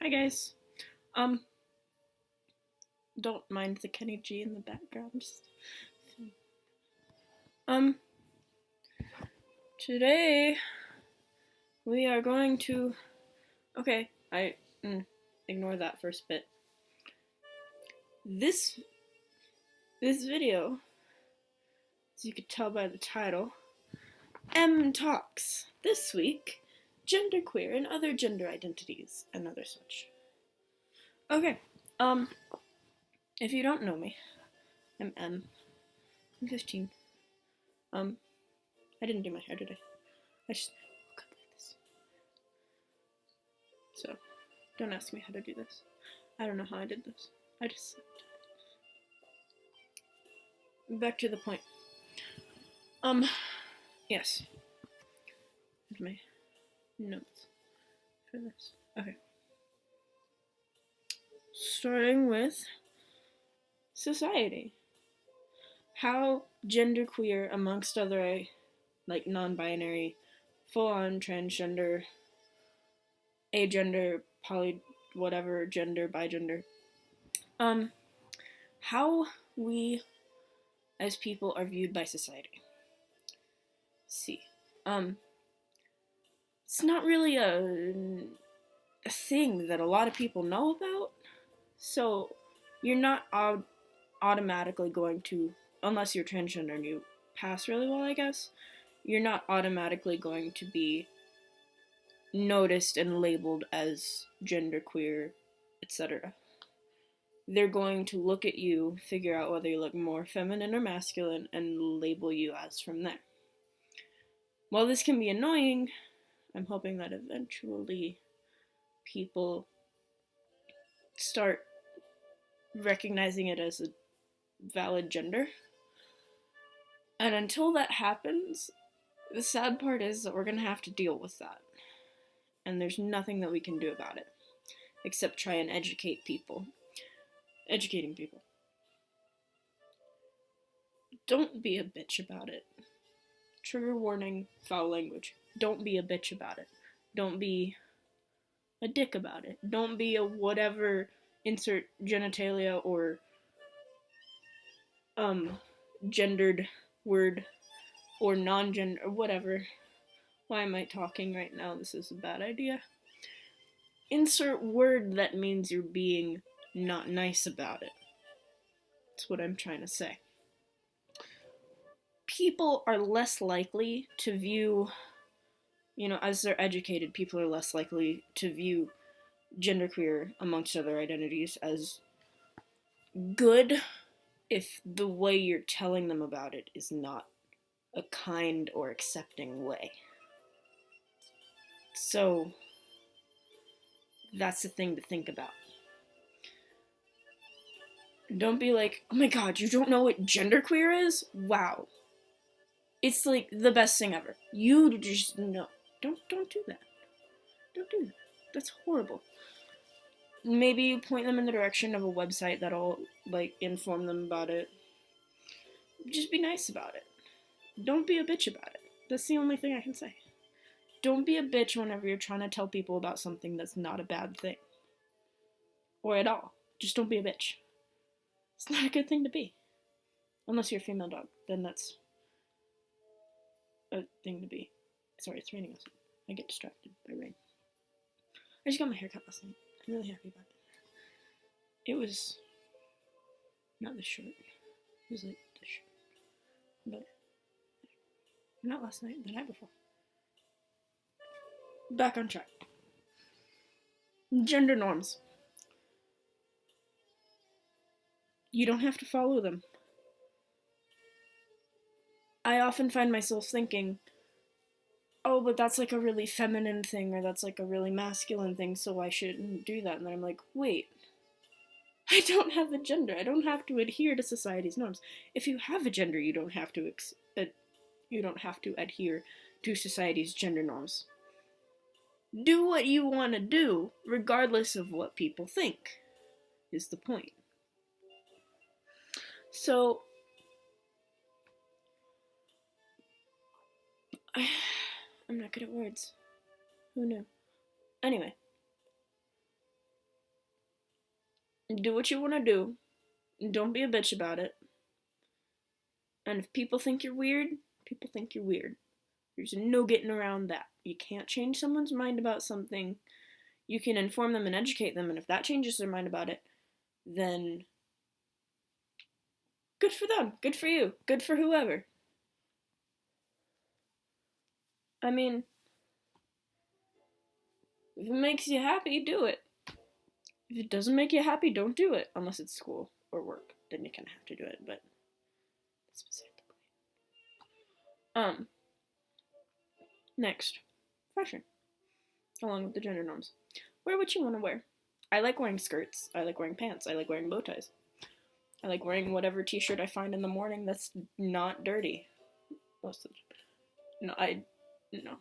Hi guys. Um, don't mind the Kenny G in the background. Um, today we are going to. Okay, ignore that first bit. This video, as you could tell by the title, M Talks. This week, genderqueer and other gender identities and other such. Okay. If you don't know me, I'm M. I'm 15. I didn't do my hair today. I just woke up like this. So, don't ask me how to do this. I don't know how I did this. I just. Back to the point. Yes. Here's my notes for this. Okay. Starting with society. How genderqueer, amongst other, like, non-binary, full-on transgender, agender, poly, whatever, gender, bigender, how we as people are viewed by society. See, it's not really a thing that a lot of people know about, so you're not automatically going to, unless you're transgender and you pass really well, I guess, you're not automatically going to be noticed and labeled as genderqueer, etc. They're going to look at you, figure out whether you look more feminine or masculine, and label you as from there. While this can be annoying, I'm hoping that eventually people start recognizing it as a valid gender. And until that happens, the sad part is that we're going to have to deal with that. And there's nothing that we can do about it, except try and educate people. Educating people. Don't be a bitch about it. Trigger warning, foul language. Don't be a bitch about it. Don't be a dick about it. Don't be a whatever, insert genitalia or gendered word or non-gender or whatever. Why am I talking right now? This is a bad idea. Insert word that means you're being not nice about it. That's what I'm trying to say. People are less likely to view, as they're educated, people are less likely to view genderqueer, amongst other identities, as good if the way you're telling them about it is not a kind or accepting way. So, that's the thing to think about. Don't be like, oh my god, you don't know what genderqueer is? Wow. It's like the best thing ever. You just know. Don't do that. Don't do that. That's horrible. Maybe you point them in the direction of a website that'll, inform them about it. Just be nice about it. Don't be a bitch about it. That's the only thing I can say. Don't be a bitch whenever you're trying to tell people about something that's not a bad thing. Or at all. Just don't be a bitch. It's not a good thing to be. Unless you're a female dog. Then that's a thing to be. Sorry, it's raining outside. I get distracted by rain. I just got my hair cut last night. I'm really happy about it. It was not this short. It was like this short. But not last night, the night before. Back on track. Gender norms. You don't have to follow them. I often find myself thinking, oh, but that's like a really feminine thing, or that's like a really masculine thing, so I shouldn't do that. And then I'm like, wait, I don't have a gender. I don't have to adhere to society's norms. If you have a gender, you don't have to adhere to society's gender norms. Do what you want to do, regardless of what people think, is the point. So, I'm not good at words. Who knew? Anyway. Do what you want to do. Don't be a bitch about it. And if people think you're weird, people think you're weird. There's no getting around that. You can't change someone's mind about something. You can inform them and educate them, and if that changes their mind about it, then good for them. Good for you. Good for whoever. I mean, if it makes you happy, do it. If it doesn't make you happy, don't do it. Unless it's school or work. Then you kind of have to do it, but that's beside the point. Next. Fashion. Along with the gender norms. Wear what you want to wear. I like wearing skirts. I like wearing pants. I like wearing bow ties. I like wearing whatever t-shirt I find in the morning that's not dirty. Most of the time. No.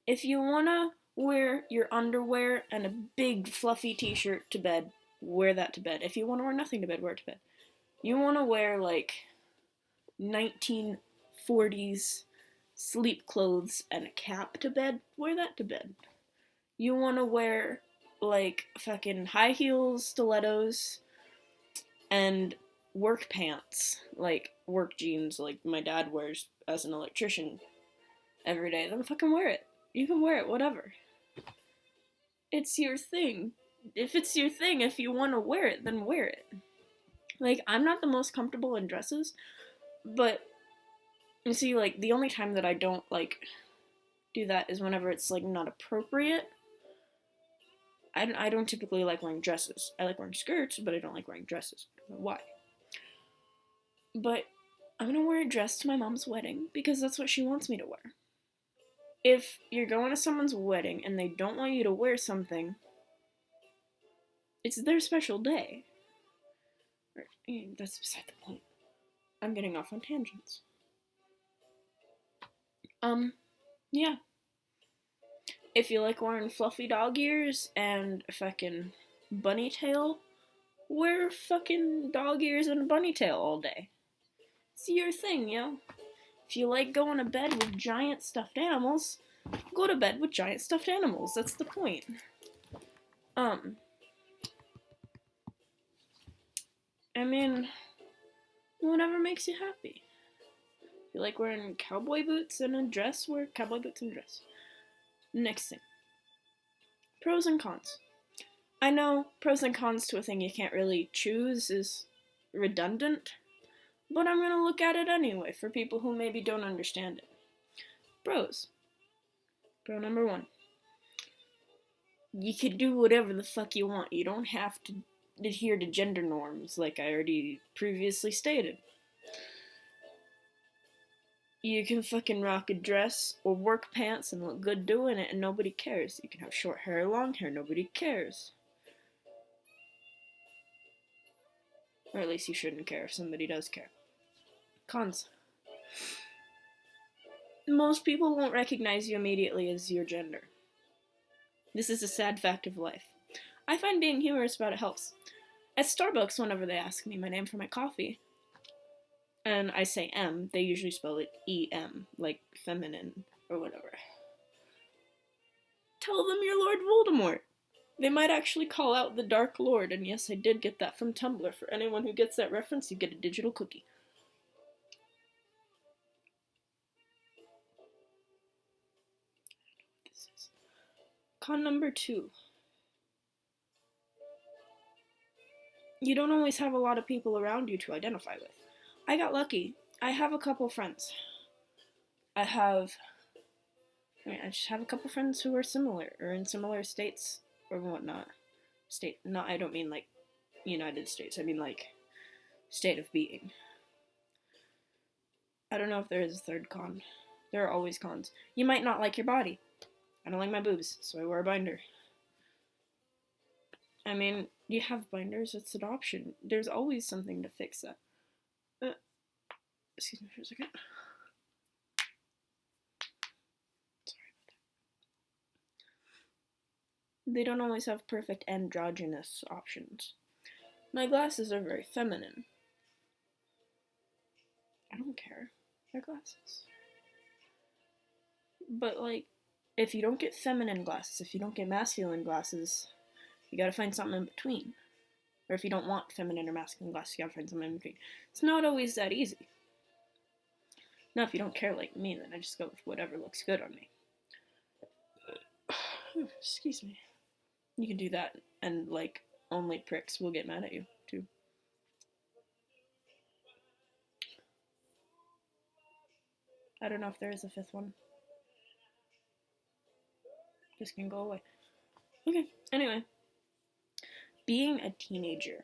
If you wanna wear your underwear and a big fluffy t-shirt to bed, wear that to bed. If you wanna wear nothing to bed, wear it to bed. You wanna wear like 1940s sleep clothes and a cap to bed, wear that to bed. You wanna wear like fucking high heels, stilettos, and work pants, like work jeans, like my dad wears as an electrician every day, then fucking wear it. You can wear it, whatever. It's your thing. If it's your thing, if you want to wear it, then wear it. Like, I'm not the most comfortable in dresses, but you see, like, the only time that I don't, like, do that is whenever it's, like, not appropriate. I don't typically like wearing dresses. I like wearing skirts, but I don't like wearing dresses. I don't know why. But I'm gonna wear a dress to my mom's wedding because that's what she wants me to wear. If you're going to someone's wedding and they don't want you to wear something, it's their special day. That's beside the point. I'm getting off on tangents. Yeah. If you like wearing fluffy dog ears and a fucking bunny tail, wear fucking dog ears and a bunny tail all day. It's your thing, yo. If you like going to bed with giant stuffed animals, go to bed with giant stuffed animals. That's the point. I mean, whatever makes you happy. If you like wearing cowboy boots and a dress, wear cowboy boots and a dress. Next thing. Pros and cons. I know pros and cons to a thing you can't really choose is redundant, but I'm gonna look at it anyway for people who maybe don't understand it. Pros. Pro number 1. You can do whatever the fuck you want. You don't have to adhere to gender norms, like I already previously stated. You can fucking rock a dress or work pants and look good doing it and nobody cares. You can have short hair or long hair, nobody cares. Or at least you shouldn't care if somebody does care. Cons. Most people won't recognize you immediately as your gender. This is a sad fact of life. I find being humorous about it helps. At Starbucks, whenever they ask me my name for my coffee, and I say M, they usually spell it E-M, like feminine or whatever. Tell them you're Lord Voldemort. They might actually call out the Dark Lord, and yes, I did get that from Tumblr. For anyone who gets that reference, you get a digital cookie. This is con number 2. You don't always have a lot of people around you to identify with. I got lucky. I have a couple friends. I just have a couple friends who are similar, or in similar states, or whatnot. I don't mean like United States, I mean like state of being. I don't know if there is a third con. There are always cons. You might not like your body. I don't like my boobs, so I wear a binder. I mean, you have binders, it's an option. There's always something to fix that. Excuse me for a second. Sorry about that. They don't always have perfect androgynous options. My glasses are very feminine. I don't care. They're glasses. But, like, if you don't get feminine glasses, if you don't get masculine glasses, You gotta find something in between. Or if you don't want feminine or masculine glasses, you gotta find something in between. It's not always that easy. Now, if you don't care like me, then I just go with whatever looks good on me. Excuse me. You can do that, and like, only pricks will get mad at you, too. I don't know if there is a fifth one. This can go away. Okay, anyway. Being a teenager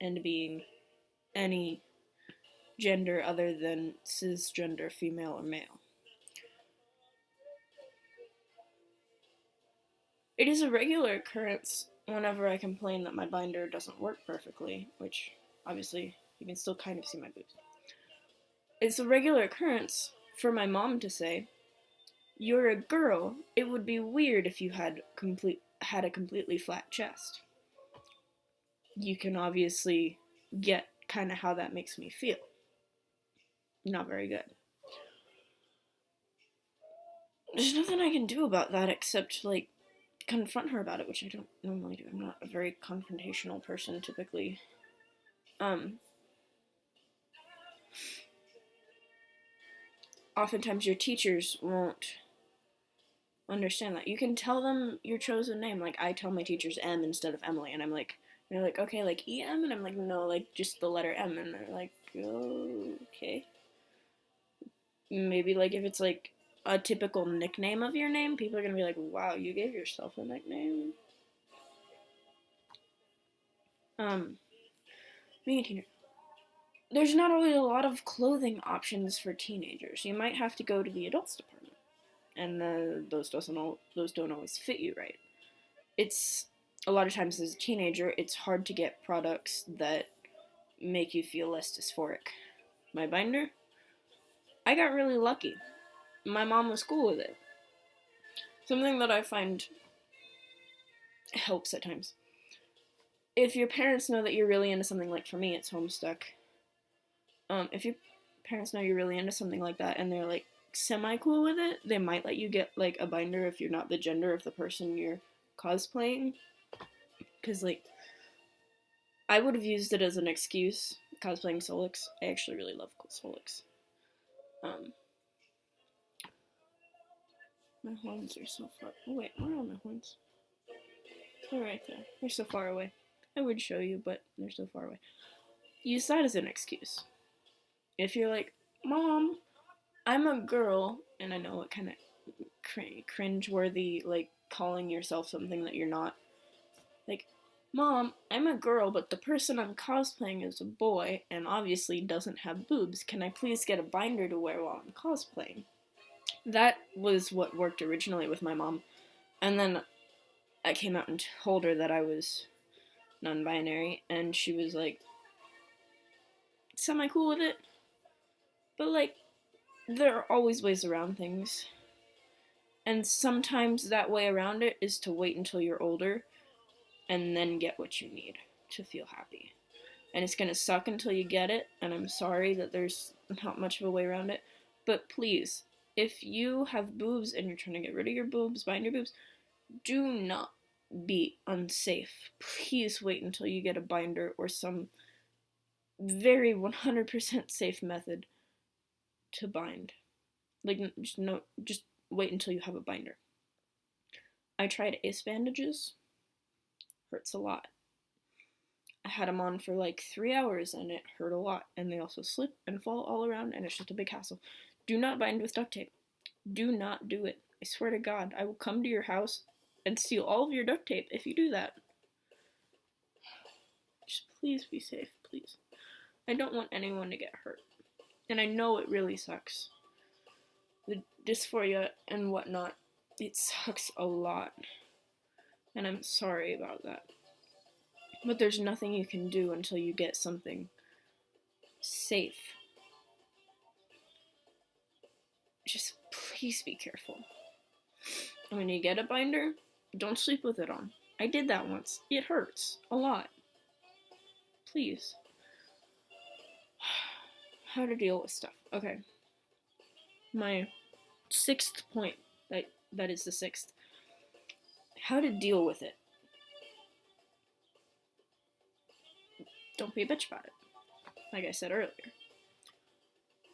and being any gender other than cisgender, female, or male. It is a regular occurrence whenever I complain that my binder doesn't work perfectly, which obviously you can still kind of see my boobs. It's a regular occurrence for my mom to say, "You're a girl. It would be weird if you had a completely flat chest." You can obviously get kind of how that makes me feel. Not very good. There's nothing I can do about that except, like, confront her about it, which I don't normally do. I'm not a very confrontational person, typically. Oftentimes your teachers won't understand that. You can tell them your chosen name. Like, I tell my teachers M instead of Emily, and I'm like, they're like, okay, like EM? And I'm like, no, like, just the letter M. And they're like, oh, okay. Maybe, like, if it's, like, a typical nickname of your name, people are gonna be like, wow, you gave yourself a nickname? Being a teenager. There's not really a lot of clothing options for teenagers. You might have to go to the adults department, and those don't always fit you right. It's a lot of times as a teenager, it's hard to get products that make you feel less dysphoric. My binder, I got really lucky. My mom was cool with it. Something that I find helps at times. If your parents know that you're really into something, like for me, it's Homestuck. If your parents know you're really into something like that and they're like semi-cool with it, they might let you get like a binder if you're not the gender of the person you're cosplaying. Because, like, I would have used it as an excuse cosplaying Solix. I actually really love Solix. My horns are so far. Oh, wait, where are my horns? They're right there. They're so far away. I would show you, but they're so far away. Use that as an excuse. If you're like, Mom, I'm a girl, and I know it kind of cringe-worthy, like, calling yourself something that you're not. Like, Mom, I'm a girl, but the person I'm cosplaying is a boy, and obviously doesn't have boobs. Can I please get a binder to wear while I'm cosplaying? That was what worked originally with my mom. And then I came out and told her that I was non-binary, and she was like, semi-cool with it. But, like, there are always ways around things. And sometimes that way around it is to wait until you're older and then get what you need to feel happy. And it's gonna suck until you get it, and I'm sorry that there's not much of a way around it. But please, if you have boobs and you're trying to get rid of your boobs, bind your boobs, do not be unsafe. Please wait until you get a binder or some very 100% safe method to bind. Like, just wait until you have a binder. I tried ace bandages. Hurts a lot. I had them on for like 3 hours and it hurt a lot. And they also slip and fall all around and it's just a big hassle. Do not bind with duct tape. Do not do it. I swear to God, I will come to your house and steal all of your duct tape if you do that. Just please be safe, please. I don't want anyone to get hurt. And I know it really sucks. The dysphoria and whatnot, it sucks a lot. And I'm sorry about that. But there's nothing you can do until you get something safe. Just please be careful. And when you get a binder, don't sleep with it on. I did that once. It hurts a lot. Please. How to deal with stuff. Okay. My sixth point, that is the sixth. How to deal with it. don't be a bitch about it. Like I said earlier.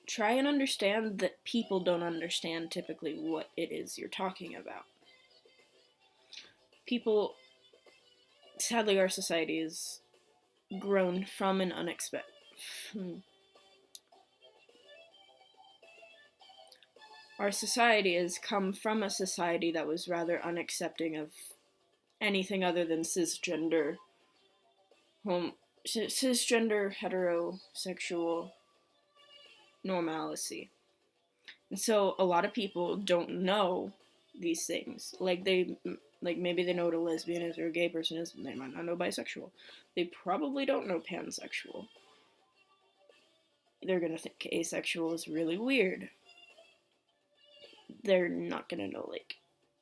Try and understand that people don't understand typically what it is you're talking about. People, sadly, our society is grown from an unexpected. Our society has come from a society that was rather unaccepting of anything other than cisgender, heterosexual normalcy. And so a lot of people don't know these things. Like maybe they know what a lesbian is or a gay person is, and they might not know bisexual. They probably don't know pansexual. They're gonna think asexual is really weird. They're not gonna know like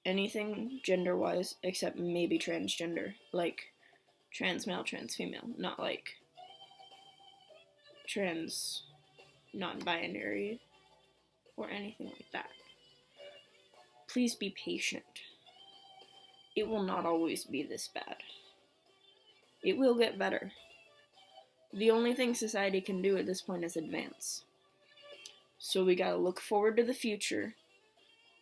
anything gender-wise except maybe transgender, like trans male, trans female, not like trans non-binary or anything like that. Please be patient. It will not always be this bad. It will get better. The only thing society can do at this point is advance. So we gotta look forward to the future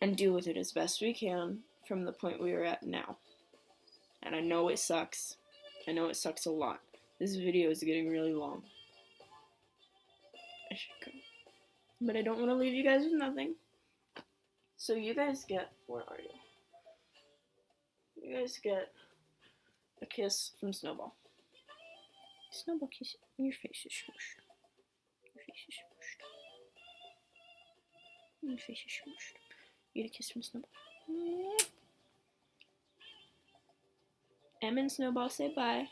and deal with it as best we can from the point we are at now. And I know it sucks. I know it sucks a lot. This video is getting really long. I should go. But I don't want to leave you guys with nothing. So you guys get, where are you? You guys get a kiss from Snowball. Snowball kiss, your face is smushed. Your face is smushed. Your face is smushed. You get a kiss from Snowball. Em and Snowball say bye.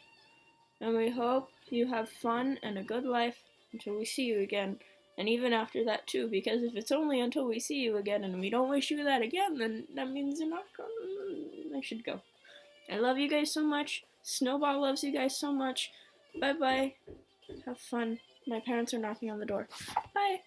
And we hope you have fun and a good life until we see you again. And even after that too, because if it's only until we see you again and we don't wish you that again, then that means you're not going. I should go. I love you guys so much. Snowball loves you guys so much. Bye bye. Have fun. My parents are knocking on the door. Bye.